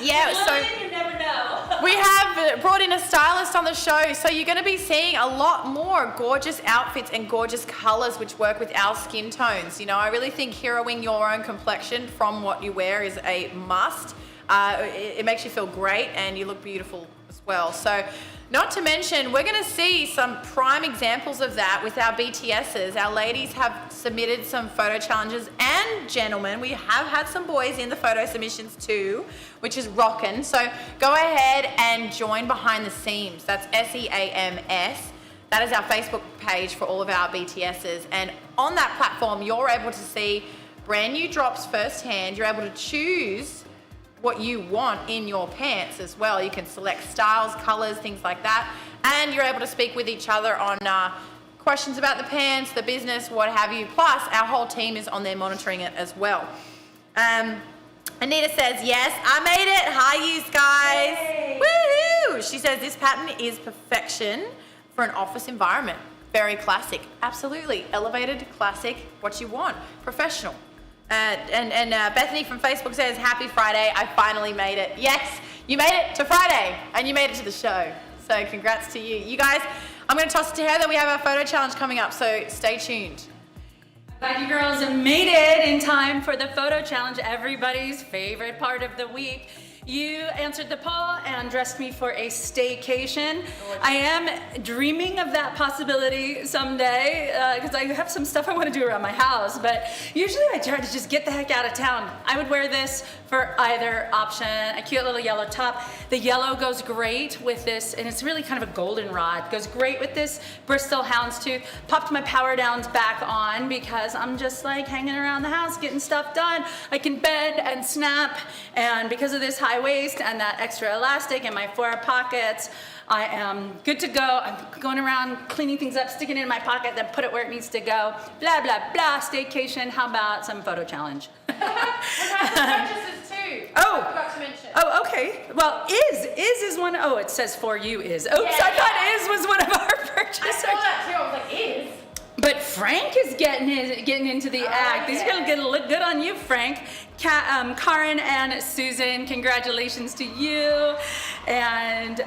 Yeah, so You never know. we have brought in a stylist on the show, so you're going to be seeing a lot more gorgeous outfits and gorgeous colors which work with our skin tones. You know, I really think heroing your own complexion from what you wear is a must. It makes you feel great and you look beautiful as well. So not to mention, we're going to see some prime examples of that with our BTSs. Our ladies have submitted some photo challenges, and gentlemen, we have had some boys in the photo submissions too, which is rockin'. So go ahead and join Behind the Seams. That's SEAMS. That is our Facebook page for all of our BTSs. And on that platform, you're able to see brand new drops firsthand. You're able to choose what you want in your pants as well. You can select styles, colors, things like that. And you're able to speak with each other on questions about the pants, the business, what have you. Plus, our whole team is on there monitoring it as well. Anita says, yes, I made it. Hi, you guys. Yay. Woohoo! She says, this pattern is perfection for an office environment. Very classic. Absolutely. Elevated, classic, what you want. Professional. And Bethany from Facebook says, happy Friday, I finally made it. Yes, you made it to Friday and you made it to the show. So congrats to you. You guys, I'm going to toss it to Heather. We have our photo challenge coming up, so stay tuned. Glad you girls made it in time for the photo challenge, everybody's favorite part of the week. You answered the poll and dressed me for a staycation. I am dreaming of that possibility someday because I have some stuff I want to do around my house, but usually I try to just get the heck out of town. I would wear this for either option, a cute little yellow top. The yellow goes great with this, and it's really kind of a goldenrod. Goes great with this Bristol Houndstooth. Popped my power downs back on because I'm just like hanging around the house getting stuff done. I can bend and snap, and because of this high waist and that extra elastic and my 4 pockets, I am good to go. I'm going around cleaning things up, sticking it in my pocket, then put it where it needs to go. Blah, blah, blah, staycation. How about some photo challenge? We have some purchases too. Oh. I forgot to mention. Oh, okay. Well, is one. Oh, it says for you is. Oops, Yeah, I thought is was one of our purchases. I saw that too. I was like, is? Frank is getting into the act. These are gonna look good on you, Frank. Karen and Susan, congratulations to you. And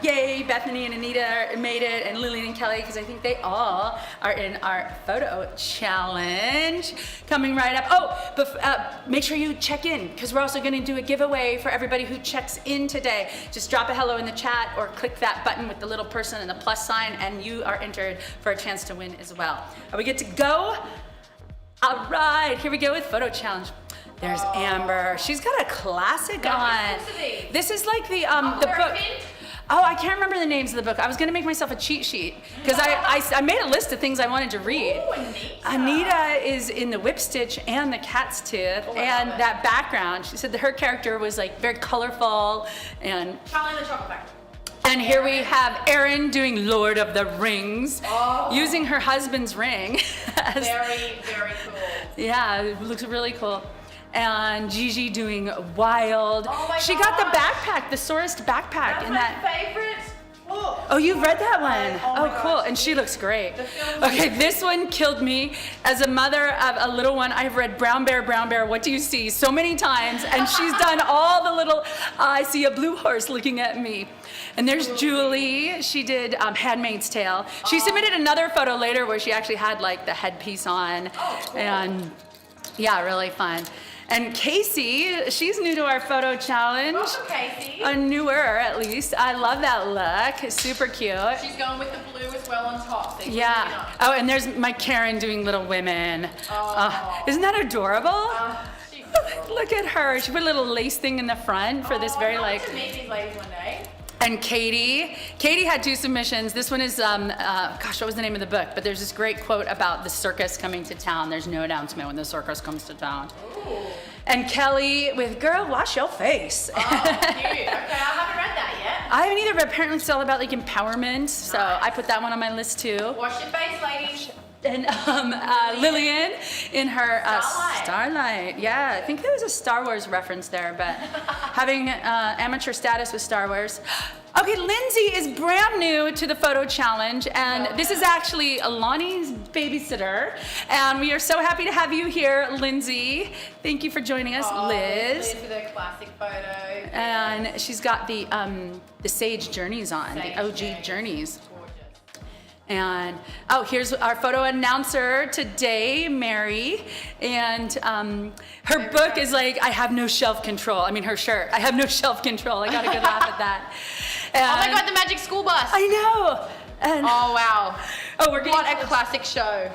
yay, Bethany and Anita made it, and Lillian and Kelly, because I think they all are in our photo challenge. Coming right up. Oh, but make sure you check in, because we're also going to do a giveaway for everybody who checks in today. Just drop a hello in the chat or click that button with the little person and the plus sign, and you are entered for a chance to win as well. Are we good to go? All right, here we go with photo challenge. There's Amber. She's got a classic on. This is like the book. Oh, I can't remember the names of the book. I was gonna make myself a cheat sheet because I made a list of things I wanted to read. Ooh, Anita is in the whip stitch and the cat's tooth, and that background. She said that her character was like very colorful and. Charlie and the Chocolate Factory. And here we have Erin doing Lord of the Rings, using her husband's ring. Very, very cool. Yeah, it looks really cool. And Gigi doing Wild. Oh my she got the backpack, the Sorest backpack. That's in my that. favorite book. Oh, you've read that one? Oh my cool. gosh. And she looks great. The film- Okay, this one killed me. As a mother of a little one, I've read Brown Bear, What Do You See? So many times. And she's done all the little, I see a blue horse looking at me. And there's Julie. She did Handmaid's Tale. She submitted another photo later where she actually had like the headpiece on. Oh, cool. And yeah, really fun. And Casey, she's new to our photo challenge. Welcome, Casey. Newer, at least. I love that look. Super cute. She's going with the blue as well on top. So Yeah. Oh, and there's my Karen doing Little Women. Isn't that adorable? She's Look at her. She put a little lace thing in the front for this very I like. want to meet these ladies one day. And Katie had 2 submissions. This one is, gosh, what was the name of the book? But there's this great quote about the circus coming to town. There's no announcement when the circus comes to town. Ooh. And Kelly with Girl, Wash Your Face. Oh, cute. Okay, I haven't read that yet. I haven't either, but apparently it's all about like empowerment. So I put that one on my list too. Wash your face, ladies. And Lillian in her Starlight. Starlight. Yeah, I think there was a Star Wars reference there, but having amateur status with Star Wars. Okay, Lindsay is brand new to the photo challenge, and this is actually Lonnie's babysitter, and we are so happy to have you here, Lindsay. Thank you for joining us, Liz. Liz with a classic photo. And she's got the Sage Journeys on, the OG Journeys. And here's our photo announcer today, Mary. And her book is like, I have no shelf control. I mean, her shirt, I have no shelf control. I got a good laugh at that. And Oh my God, the Magic School Bus. I know. And, Oh wow. oh, we're getting What a classic show.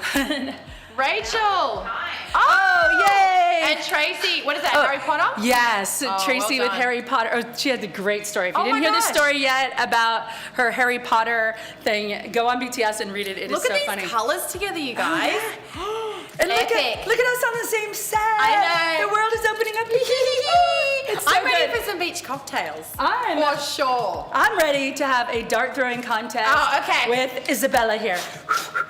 Rachel. Oh, yay! And Tracy, what is that, Harry Potter? Yes, Oh, Tracy well with done. Harry Potter. Oh, she had the great story. If you Oh didn't my hear the gosh. story yet about her Harry Potter thing, go on BTS and read it. It is Look so at these funny. colors together, you guys. And look Epic. at us on the same set. I know. The world is opening up. It's so I'm ready good. for some beach cocktails. I'm For sure. ready to have a dart throwing contest Oh, okay. with Isabella here.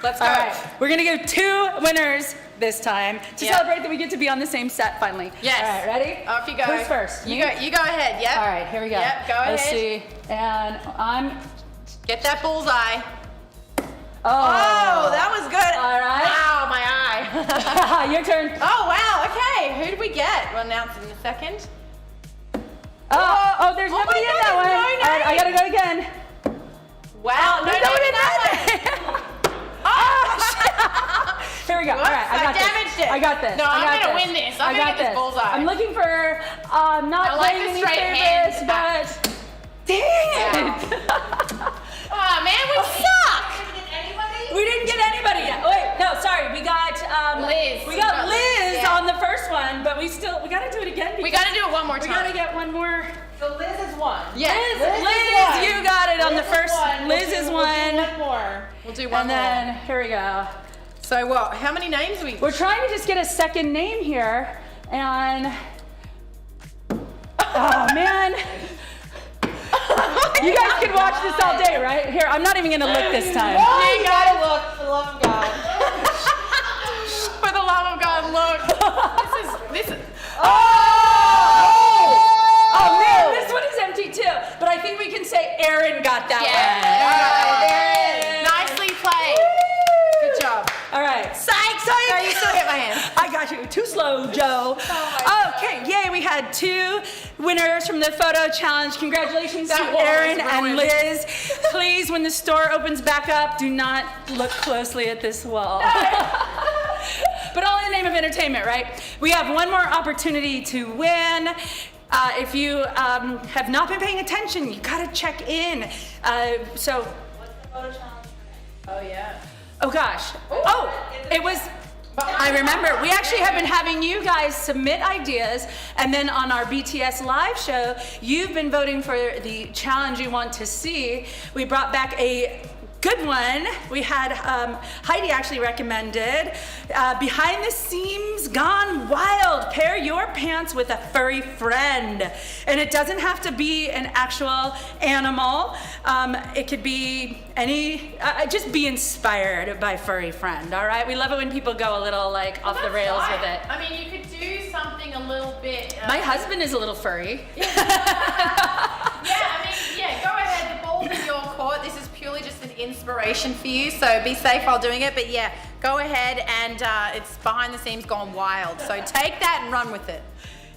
Let's go. All right, we're gonna give 2 winners this time to Yep. celebrate that we get to be on the same set finally. Yes. All right, ready? Off you go. Who's first? You go ahead, yep. All right, here we go. Yep, go Let's ahead. see. And I'm. Get that bullseye. Oh, Oh, that was good. All right. Wow, my eye. Your turn. Oh, wow, okay. Who did we get? We'll announce it in a second. Oh, there's Oh my nobody in God, that one. there's no All right, I name. gotta go again. Wow, no There's name nobody in in that that. Oh, shit. Here we go. All right, I got I damaged this. it. I got this. No, I I'm got gonna this. win this. I I'm got gonna get this this. bullseye. I'm looking for not I like playing the any straight hand. service, but dang it. Oh, man, we suck. We didn't get anybody yet. Wait, no, sorry. We got Liz. We got Liz yeah. on the first one, but we gotta do it again. We gotta do it one more We time. gotta get one more. So Liz is one. Yeah. Liz, you got it on the Liz is first. one. Liz is We'll do one. one more. We'll do one And then here we go. more. So what? How many names do we? We're trying to just get a second name here, and oh man, you guys could watch this all day, right? Here, I'm not even gonna look this time. Oh, you gotta look, for the love of God. For the love of God, look. This is. Oh man, this one is empty too. But I think we can say Erin got that one. Yeah. Nicely played. Good job. All right, hand. I got you. Too slow, Joe. Okay, yay, we had 2 winners from the photo challenge. Congratulations to Aaron and Liz. Please, when the store opens back up, do not look closely at this wall. But all in the name of entertainment, right? We have one more opportunity to win. If you have not been paying attention, you gotta check in. So, what's the photo challenge? Oh yeah. Oh gosh. Oh, it was. I remember, we actually have been having you guys submit ideas, and then on our BTS live show, you've been voting for the challenge you want to see. We brought back a good one. We had Heidi actually recommended Behind the Seams Gone Wild. Pair your pants with a furry friend. And it doesn't have to be an actual animal. It could be any, just be inspired by furry friend, all right? We love it when people go a little like off the rails with it. I mean, you could do something a little bit. My husband is a little furry. Yeah, I mean, yeah, go ahead. The ball's in your court. This is purely just an inspiration for you, so be safe while doing it. But yeah, go ahead, and it's Behind the Seams Gone Wild. So take that and run with it.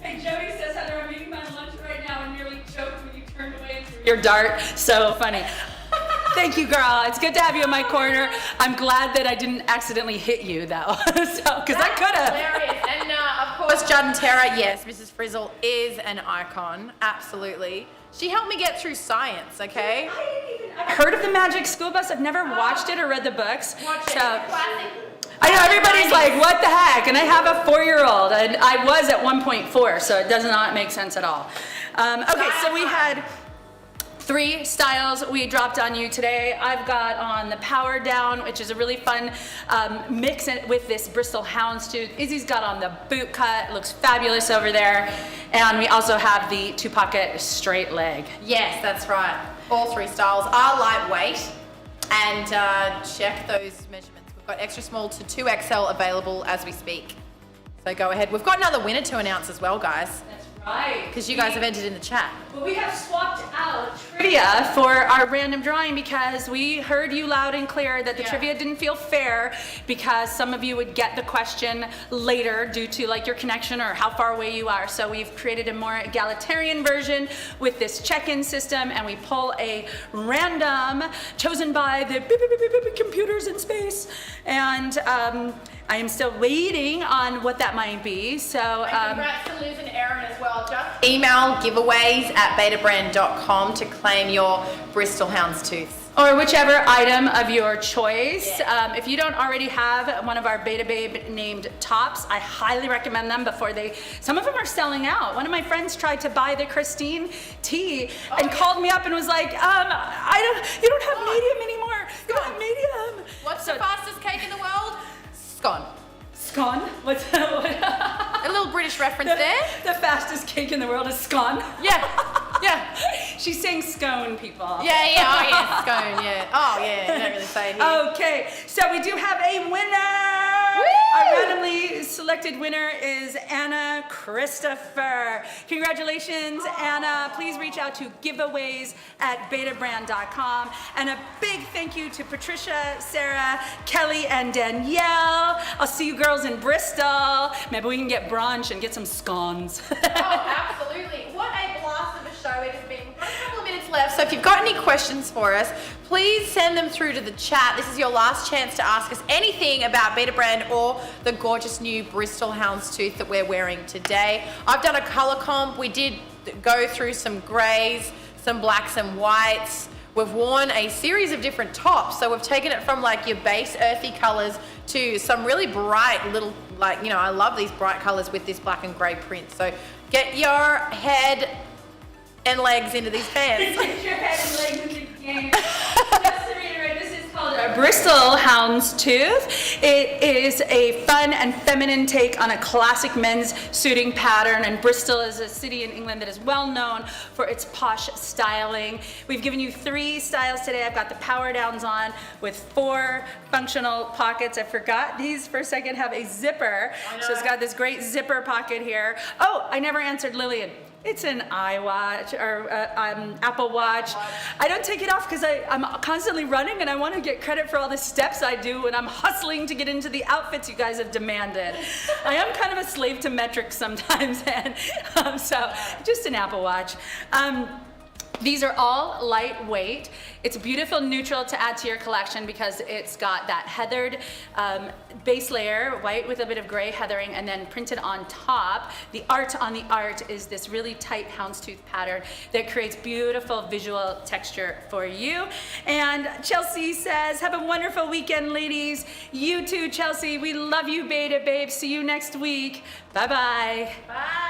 Hey, Jody says, Heather, I'm eating my lunch right now and nearly choked when you turned away and threw your dart. So funny. Thank you, girl. It's good to have you in my corner. I'm glad that I didn't accidentally hit you, though. Because I could have. Hilarious. And of course, Judd and Tara, yes, Mrs. Frizzle is an icon. Absolutely. She helped me get through science, okay? I've heard of the Magic School Bus. I've never watched it or read the books. Watch it. So Classic. I know everybody's like, what the heck? And I have a 4-year-old, and I was at 1.4, so it does not make sense at all. Okay, so we had 3 styles we dropped on you today. I've got on the Power Down, which is a really fun mix with this Bristol Houndstooth. Izzy's got on the boot cut, looks fabulous over there. And we also have the 2-pocket straight leg. Yes, that's right. All 3 styles are lightweight. And check those measurements. We've got extra small to 2XL available as we speak. So go ahead. We've got another winner to announce as well, guys. Right. Because you guys have entered in the chat. Well, we have swapped out trivia for our random drawing because we heard you loud and clear that the trivia didn't feel fair because some of you would get the question later due to like your connection or how far away you are. So we've created a more egalitarian version with this check-in system, and we pull a random chosen by the computers in space. And I am still waiting on what that might be. So congrats to Liz and Aaron as well. Just email giveaways@betabrand.com to claim your Bristol Houndstooth. Or whichever item of your choice. Yeah. If you don't already have one of our Beta Babe named tops, I highly recommend them before some of them are selling out. One of my friends tried to buy the Christine tee and called me up and was like, you don't have medium anymore. You don't have medium. What's the fastest cake in the world? Scone. Scone? What's that? A little British reference there. The fastest cake in the world is scone. Yeah. Yeah. She's saying scone, people. Yeah. Oh, yeah. Scone, yeah. Oh, yeah. You don't really say it here. Okay. So we do have a winner. Woo! Our randomly selected winner is Anna Christopher. Congratulations, Anna. Please reach out to giveaways@betabrand.com. And a big thank you to Patricia, Sarah, Kelly, and Danielle. I'll see you girls in Bristol. Maybe we can get brunch and get some scones. Oh, absolutely. What a blast of a show it has been. We've got a couple of minutes left, so if you've got any questions for us, please send them through to the chat. This is your last chance to ask us anything about Beta Brand or the gorgeous new Bristol Houndstooth that we're wearing today. I've done a color comp. We did go through some grays, some blacks and whites. We've worn a series of different tops. So we've taken it from like your base earthy colors to some really bright little, like, you know, I love these bright colors with this black and gray print. So get your head and legs into these pants. Get your head and legs into the game. Just to reiterate, this is called a Bristol Houndstooth. It is a fun and feminine take on a classic men's suiting pattern, and Bristol is a city in England that is well known for its posh styling. We've given you 3 styles today. I've got the Power Downs on with 4 functional pockets. I forgot these for a second have a zipper. So it's got this great zipper pocket here. Oh, I never answered Lillian. It's an iWatch or Apple Watch. I don't take it off because I'm constantly running and I want to get credit for all the steps I do when I'm hustling to get into the outfits you guys have demanded. I am kind of a slave to metrics sometimes, and so just an Apple Watch. These are all lightweight. It's a beautiful neutral to add to your collection because it's got that heathered base layer, white with a bit of gray heathering, and then printed on top. The art on the art is this really tight houndstooth pattern that creates beautiful visual texture for you. And Chelsea says, have a wonderful weekend, ladies. You too, Chelsea. We love you, Beta Babe. See you next week. Bye-bye. Bye.